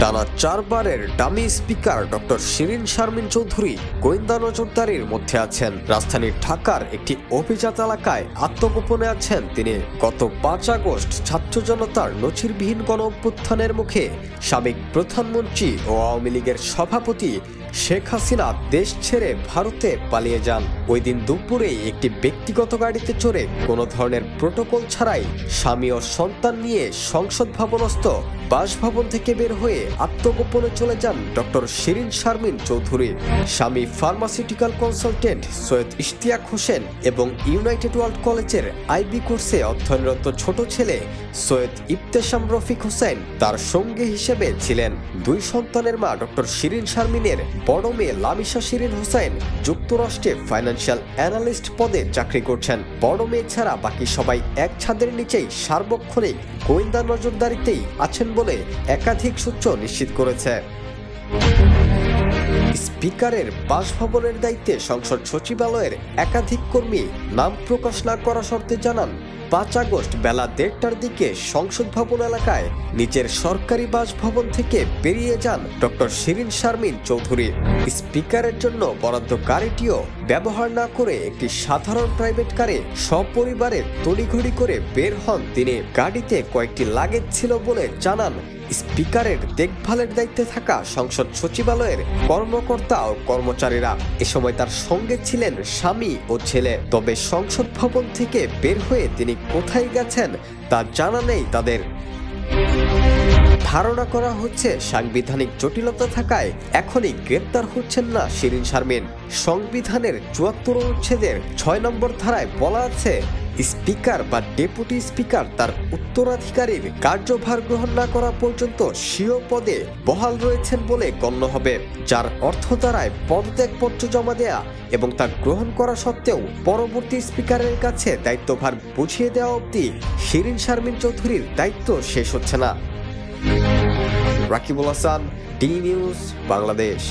টানা 4 বারের dummy speaker doctor Shirin Sharmin Chowdhury গোয়েন্দা নজরদারির মধ্যে আছেন। রাজধানীর ঢাকার একটি অভিজাত এলাকায় আত্মগোপনে আছেন তিনি। গত 5 আগস্ট ছাত্র জনতার নজিরবিহীন গণ-অভ্যুত্থানের মুখে সাবেক প্রধানমন্ত্রী ও আওয়ামী লীগের সভাপতি শেখ হাসিনা দেশ ছেড়ে ভারতে পালিয়ে যান। ওই দিন দুপুরেই একটি ব্যক্তিগত গাড়িতে চড়ে কোনো ধরনের প্রোটোকল ছাড়াই স্বামী ও সন্তান নিয়ে সংসদ ভবনস্থ বাসভবন থেকে বের হয়ে আত্মগোপনে চলে যান ডক্টর শিরিন শারমিন চৌধুরী। স্বামী ফার্মাসিউটিক্যাল কনসালটেন্ট সৈয়দ ইশতিয়াক হোসেন এবং ইউনাইটেড ওয়ার্ল্ড কলেজের আইবি কোর্সে অধ্যয়নরত ছোট ছেলে সৈয়দ ইবতেসাম রফিক হোসেন তার সঙ্গী হিসেবে ছিলেন। 2 সন্তানের মা ডক্টর শিরিন শারমিনের বড় মেয়ে লামিশা শিরিন হোসেন যুক্তরাষ্ট্রে ফাইন্যান্সিয়াল অ্যানালিস্ট পদে চাকরি করছেন। বড় মেয়ে ছাড়া বাকি সবাই এক ছাদের নিচেই সার্বক্ষণিক গোয়েন্দা নজরদারিতেই আছেন বলে একাধিক সূত্র নিশ্চিত করেছে। স্পিকারের বাসভবনের দায়িত্বে সংসদ সচিবালয়ের একাধিক কর্মী নাম প্রকাশ না করা শর্তে জানান, 5 আগস্ট বেলা 1:30টার দিকে সংসদ ভবন এলাকায় নিজের সরকারি বাসভবন থেকে বেরিয়ে যান ডক্টর শিরিন শারমিন চৌধুরী। স্পিকারের জন্য বরাদ্দ গাড়িটিও ব্যবহার না করে একটি সাধারণ প্রাইভেট কারে সপরিবারে তড়িঘড়ি করে বের হন তিনি। গাড়িতে কয়েকটি লাগেজ ছিল বলে জানান স্পিকারের দেখভালের দায়িত্বে থাকা সংসদ সচিবালয়ের কর্মকর্তা ও কর্মচারীরা। এ সময় তার সঙ্গে ছিলেন স্বামী ও ছেলে। তবে সংসদ ভবন থেকে বের হয়ে তিনি কোথায় গেছেন তা জানা নেই তাদের। ধারণা করা হচ্ছে সাংবিধানিক জটিলতা থাকায় এখনই গ্রেপ্তার হচ্ছেন না শিরিন শারমিন। সংবিধানের 74 অনুচ্ছেদের 6 নম্বর ধারায় বলা আছে, স্পিকার বা ডেপুটি স্পিকার তার উত্তরাধিকারীর কার্যভার গ্রহণ না করা পর্যন্ত স্বীয় পদে বহাল রয়েছেন বলে গণ্য হবে, যার অর্থ দাঁড়ায় পদত্যাগপত্র জমা দেয়া এবং তা গ্রহণ করা সত্ত্বেও পরবর্তী স্পিকারের কাছে দায়িত্বভার বুঝিয়ে দেওয়া অবধি শিরিন শারমিন চৌধুরীর দায়িত্ব শেষ হচ্ছে না। Rakibul Hasan, D news, Bangladesh.